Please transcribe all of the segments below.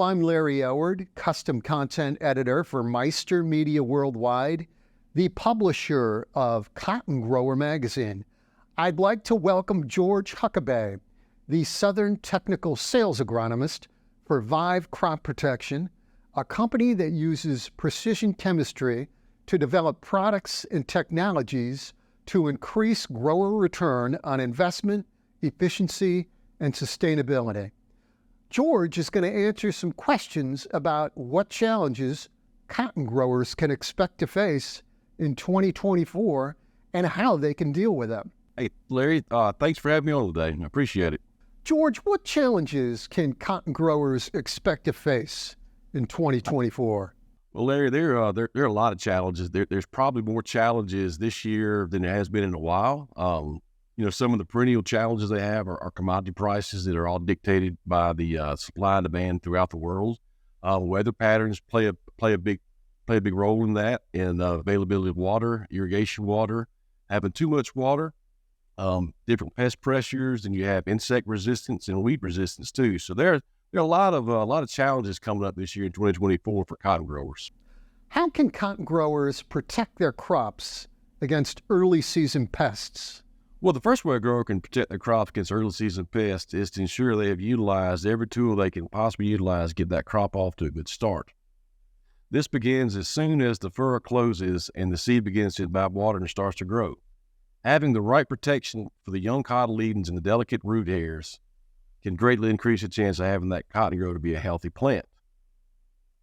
I'm Larry Aylward, custom content editor for Meister Media Worldwide, the publisher of Cotton Grower Magazine. I'd like to welcome George Huckabay, the Southern Technical Sales Agronomist for Vive Crop Protection, a company that uses precision chemistry to develop products and technologies to increase grower return on investment, efficiency, and sustainability. George is going to answer some questions about what challenges cotton growers can expect to face in 2024 and how they can deal with them. Hey, Larry, thanks for having me on today. I appreciate it. George, what challenges can cotton growers expect to face in 2024? Well, Larry, there are a lot of challenges. There's probably more challenges this year than there has been in a while. Some of the perennial challenges they have are commodity prices that are all dictated by the supply and demand throughout the world. Weather patterns play a big role in that, and availability of water, irrigation water, having too much water, different pest pressures, and you have insect resistance and weed resistance too. So there are a lot of challenges coming up this year in 2024 for cotton growers. How can cotton growers protect their crops against early season pests? Well, the first way a grower can protect their crops against early season pests is to ensure they have utilized every tool they can possibly utilize to get that crop off to a good start. This begins as soon as the furrow closes and the seed begins to imbibe water and starts to grow. Having the right protection for the young cotyledons and the delicate root hairs can greatly increase the chance of having that cotton grow to be a healthy plant.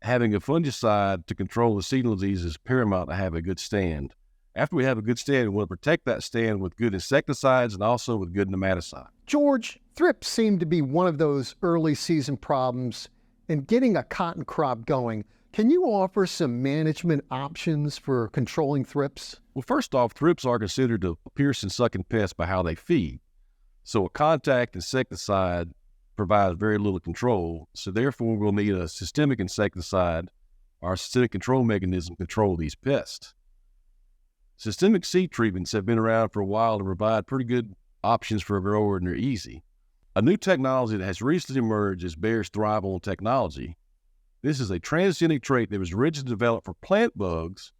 Having a fungicide to control the seedling disease is paramount to have a good stand. After we have a good stand, we want to protect that stand with good insecticides and also with good nematicide. George, thrips seem to be one of those early season problems in getting a cotton crop going. Can you offer some management options for controlling thrips? Well, first off, thrips are considered a piercing sucking pest by how they feed. So a contact insecticide provides very little control. So therefore, we'll need a systemic insecticide or a systemic control mechanism to control these pests. Systemic seed treatments have been around for a while to provide pretty good options for a grower, and they're easy. A new technology that has recently emerged is Bayer's Thrive On technology. This is a transgenic trait that was originally developed for plant bugs,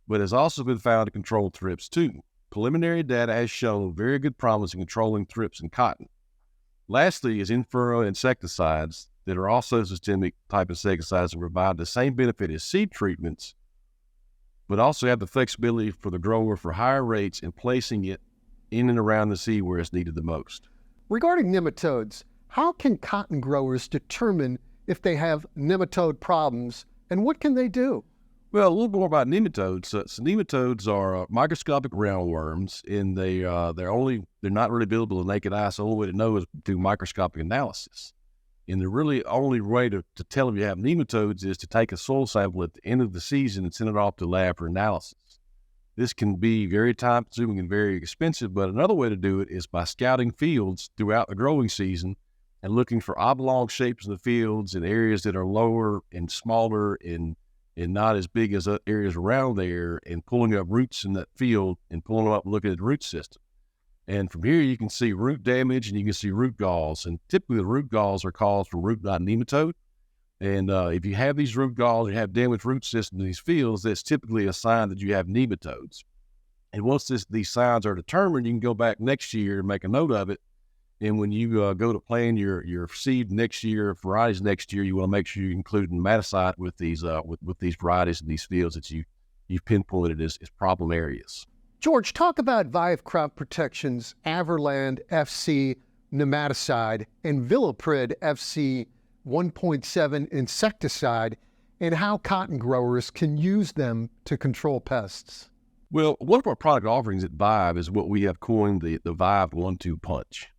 but has also been found to control thrips too. Preliminary data has shown very good promise in controlling thrips in cotton. Lastly is in-furrow insecticides that are also systemic type insecticides that provide the same benefit as seed treatments, but also have the flexibility for the grower for higher rates and placing it in and around the seed where it's needed the most. Regarding nematodes, how can cotton growers determine if they have nematode problems, and what can they do? Well, a little more about nematodes. So nematodes are microscopic roundworms, and they're not really visible to the naked eye. So the only way to know is through microscopic analysis. And the really only way to tell if you have nematodes is to take a soil sample at the end of the season and send it off to the lab for analysis. This can be very time-consuming and very expensive, but another way to do it is by scouting fields throughout the growing season and looking for oblong shapes in the fields in areas that are lower and smaller and not as big as areas around there, and pulling up roots in that field and pulling them up and looking at the root system. And from here, you can see root damage and you can see root galls. And typically, the root galls are caused from root knot nematode. And if you have these root galls, you have damaged root system in these fields, that's typically a sign that you have nematodes. And once these signs are determined, you can go back next year and make a note of it. And when you go to plan your seed next year, varieties next year, you want to make sure you include nematicide with these varieties in these fields that you've pinpointed as problem areas. George, talk about Vive Crop Protection's Averland FC nematicide and Villaprid FC 1.7 insecticide and how cotton growers can use them to control pests. Well, one of our product offerings at Vive is what we have coined the Vive 1-2 punch.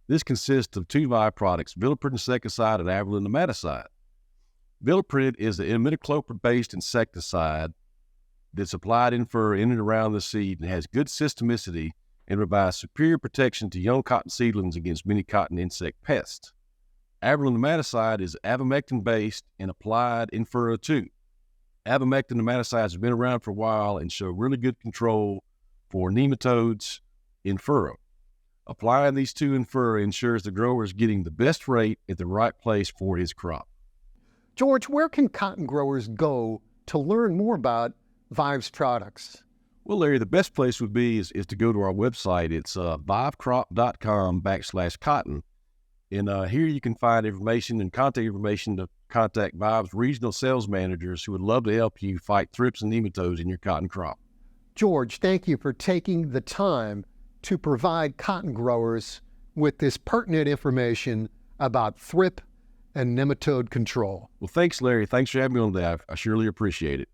This consists of two Vive products, Villaprid insecticide and Averland nematicide. Villaprid is an imidacloprid-based insecticide that's applied in furrow in and around the seed and has good systemicity and provides superior protection to young cotton seedlings against many cotton insect pests. Averland nematicide is abamectin-based and applied in furrow too. Abamectin nematicides have been around for a while and show really good control for nematodes in furrow. Applying these two in furrow ensures the grower is getting the best rate at the right place for his crop. George, where can cotton growers go to learn more about Vive's products? Well, Larry, the best place would be is to go to our website. It's vivecrop.com/cotton. And here you can find information and contact information to contact Vive's regional sales managers who would love to help you fight thrips and nematodes in your cotton crop. George, thank you for taking the time to provide cotton growers with this pertinent information about thrip and nematode control. Well, thanks, Larry. Thanks for having me on today. I surely appreciate it.